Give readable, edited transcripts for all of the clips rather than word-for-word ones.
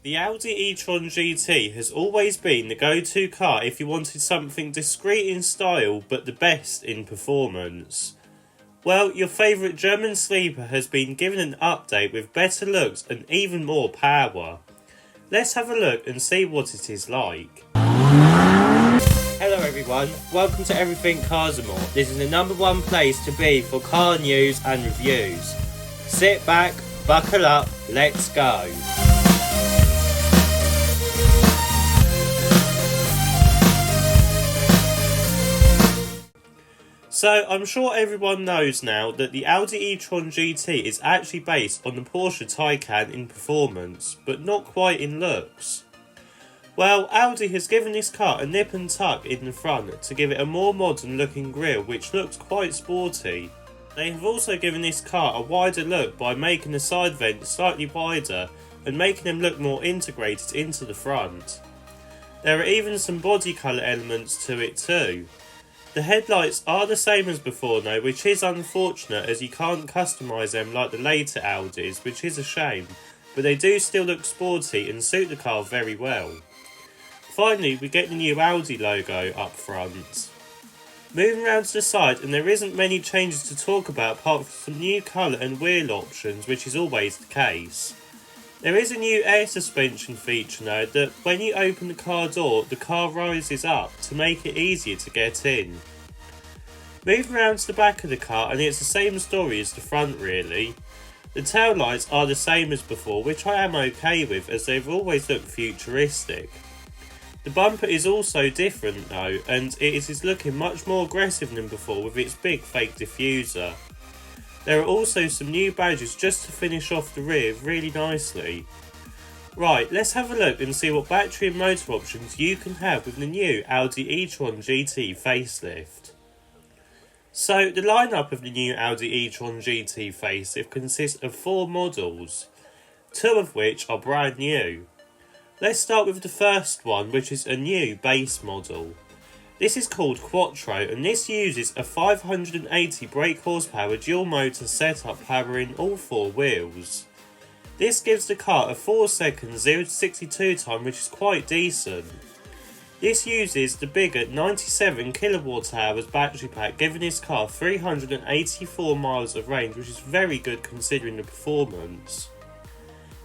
The Audi e-tron GT has always been the go-to car if you wanted something discreet in style but the best in performance. Well, your favourite German sleeper has been given an update with better looks and even more power. Let's have a look and see what it is like. Hello everyone, welcome to Everything Cars and More. This is the #1 place to be for car news and reviews. Sit back, buckle up, let's go. So, I'm sure everyone knows now that the Audi e-tron GT is actually based on the Porsche Taycan in performance, but not quite in looks. Well, Audi has given this car a nip and tuck in the front to give it a more modern looking grille which looks quite sporty. They have also given this car a wider look by making the side vents slightly wider and making them look more integrated into the front. There are even some body colour elements to it too. The headlights are the same as before though, which is unfortunate as you can't customise them like the later Audis, which is a shame, but they do still look sporty and suit the car very well. Finally, we get the new Audi logo up front. Moving around to the side, and there isn't many changes to talk about apart from some new colour and wheel options, which is always the case. There is a new air suspension feature now that when you open the car door, the car rises up to make it easier to get in. Moving around to the back of the car, and it's the same story as the front really. The tail lights are the same as before, which I am okay with as they've always looked futuristic. The bumper is also different though, and it is looking much more aggressive than before with its big fake diffuser. There are also some new badges just to finish off the rear really nicely. Right, let's have a look and see what battery and motor options you can have with the new Audi e-tron GT facelift. So, the lineup of the new Audi e-tron GT facelift consists of 4 models, 2 of which are brand new. Let's start with the first one, which is a new base model. This is called Quattro, and this uses a 580 brake horsepower dual motor setup powering all 4 wheels. This gives the car a 4-second 0 to 62 time, which is quite decent. This uses the bigger 97 kWh battery pack, giving this car 384 miles of range, which is very good considering the performance.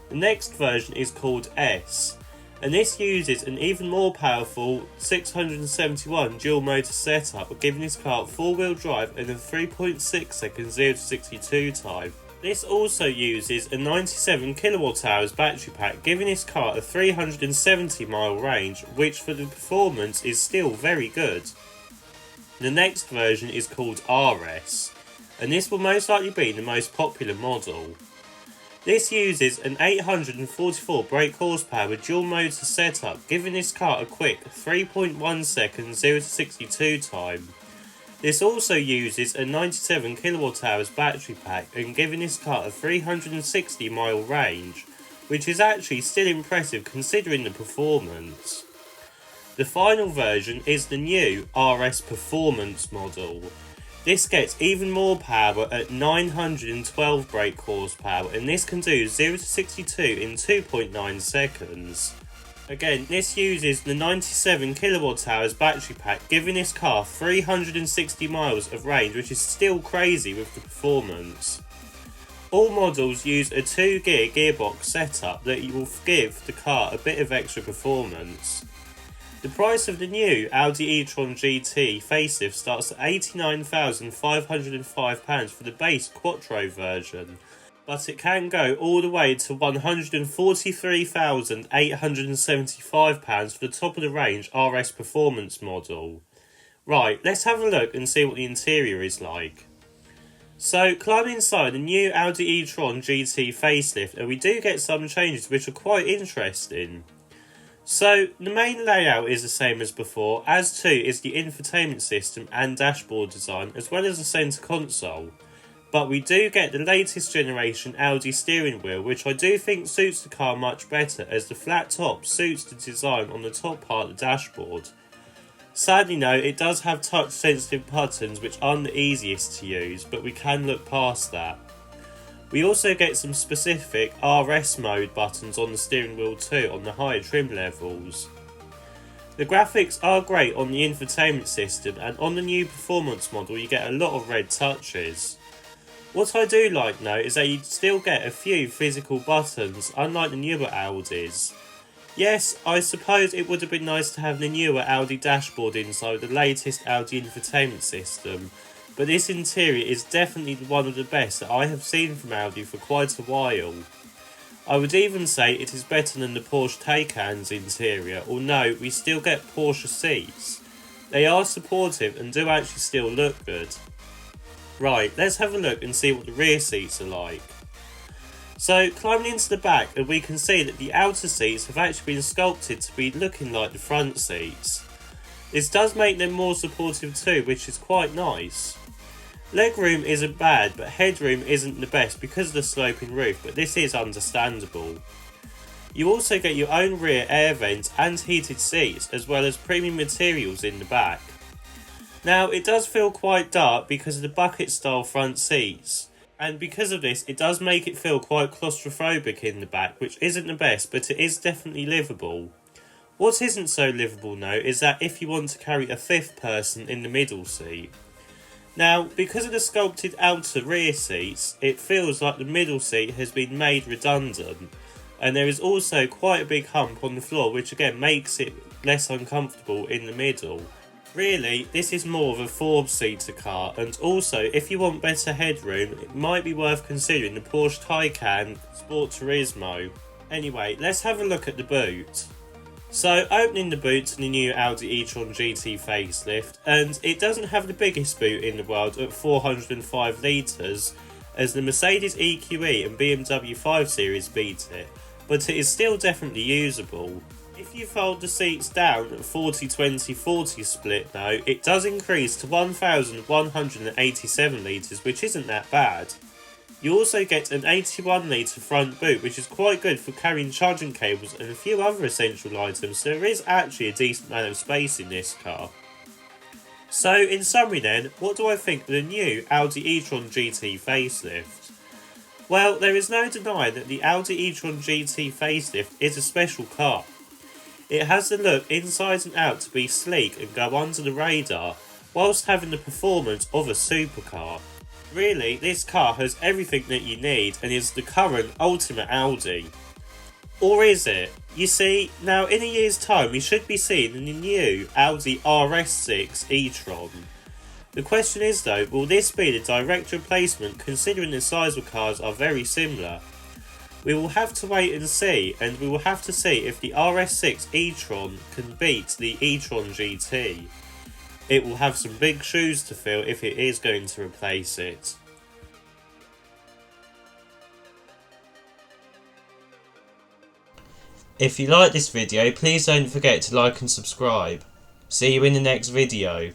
The next version is called S, and this uses an even more powerful 671 dual motor setup, giving this car 4-wheel drive and a 3.6 second 0 to 62 time. This also uses a 97 kWh battery pack, giving this car a 370 mile range, which for the performance is still very good. The next version is called RS, and this will most likely be the most popular model. This uses an 844 brake horsepower dual motor setup, giving this car a quick 3.1 second 0 to 62 time. This also uses a 97 kWh battery pack and giving this car a 360 mile range, which is actually still impressive considering the performance. The final version is the new RS Performance model. This gets even more power at 912 brake horsepower, and this can do 0 to 62 in 2.9 seconds. Again, this uses the 97 kWh battery pack, giving this car 360 miles of range, which is still crazy with the performance. All models use a 2-gear gearbox setup that will give the car a bit of extra performance. The price of the new Audi e-tron GT facelift starts at £89,505 for the base Quattro version, but it can go all the way to £143,875 for the top of the range RS Performance model. Right, let's have a look and see what the interior is like. So, climb inside the new Audi e-tron GT facelift, and we do get some changes which are quite interesting. So, the main layout is the same as before, as too is the infotainment system and dashboard design, as well as the centre console. But we do get the latest generation Audi steering wheel, which I do think suits the car much better, as the flat top suits the design on the top part of the dashboard. Sadly though, it does have touch sensitive buttons which aren't the easiest to use, but we can look past that. We also get some specific RS mode buttons on the steering wheel too on the higher trim levels. The graphics are great on the infotainment system, and on the new performance model you get a lot of red touches. What I do like though is that you still get a few physical buttons, unlike the newer Audis. Yes, I suppose it would have been nice to have the newer Audi dashboard inside the latest Audi infotainment system, but this interior is definitely one of the best that I have seen from Audi for quite a while. I would even say it is better than the Porsche Taycan's interior, although we still get Porsche seats. They are supportive and do actually still look good. Right, let's have a look and see what the rear seats are like. So, climbing into the back, and we can see that the outer seats have actually been sculpted to be looking like the front seats. This does make them more supportive too, which is quite nice. Legroom isn't bad, but headroom isn't the best because of the sloping roof, but this is understandable. You also get your own rear air vent and heated seats, as well as premium materials in the back. Now, it does feel quite dark because of the bucket style front seats, and because of this it does make it feel quite claustrophobic in the back, which isn't the best, but it is definitely livable. What isn't so livable though is that if you want to carry a fifth person in the middle seat. Now, because of the sculpted outer rear seats, it feels like the middle seat has been made redundant, and there is also quite a big hump on the floor, which again makes it less uncomfortable in the middle. Really, this is more of a four-seater car, and also if you want better headroom, it might be worth considering the Porsche Taycan Sport Turismo. Anyway, let's have a look at the boot. So, opening the boot to the new Audi e-tron GT facelift, and it doesn't have the biggest boot in the world at 405 litres, as the Mercedes EQE and BMW 5 Series beat it, but it is still definitely usable. If you fold the seats down at 40-20-40 split though, it does increase to 1,187 litres, which isn't that bad. You also get an 81 litre front boot, which is quite good for carrying charging cables and a few other essential items, so there is actually a decent amount of space in this car. So in summary then, what do I think of the new Audi e-tron GT facelift? Well, there is no denying that the Audi e-tron GT facelift is a special car. It has the look inside and out to be sleek and go under the radar, whilst having the performance of a supercar. Really, this car has everything that you need and is the current ultimate Audi. Or is it? You see, now in a year's time we should be seeing the new Audi RS6 e-tron. The question is though, will this be the direct replacement considering the size of cars are very similar? We will have to wait and see, and we will have to see if the RS6 e-tron can beat the e-tron GT. It will have some big shoes to fill if it is going to replace it. If you like this video, please don't forget to like and subscribe. See you in the next video.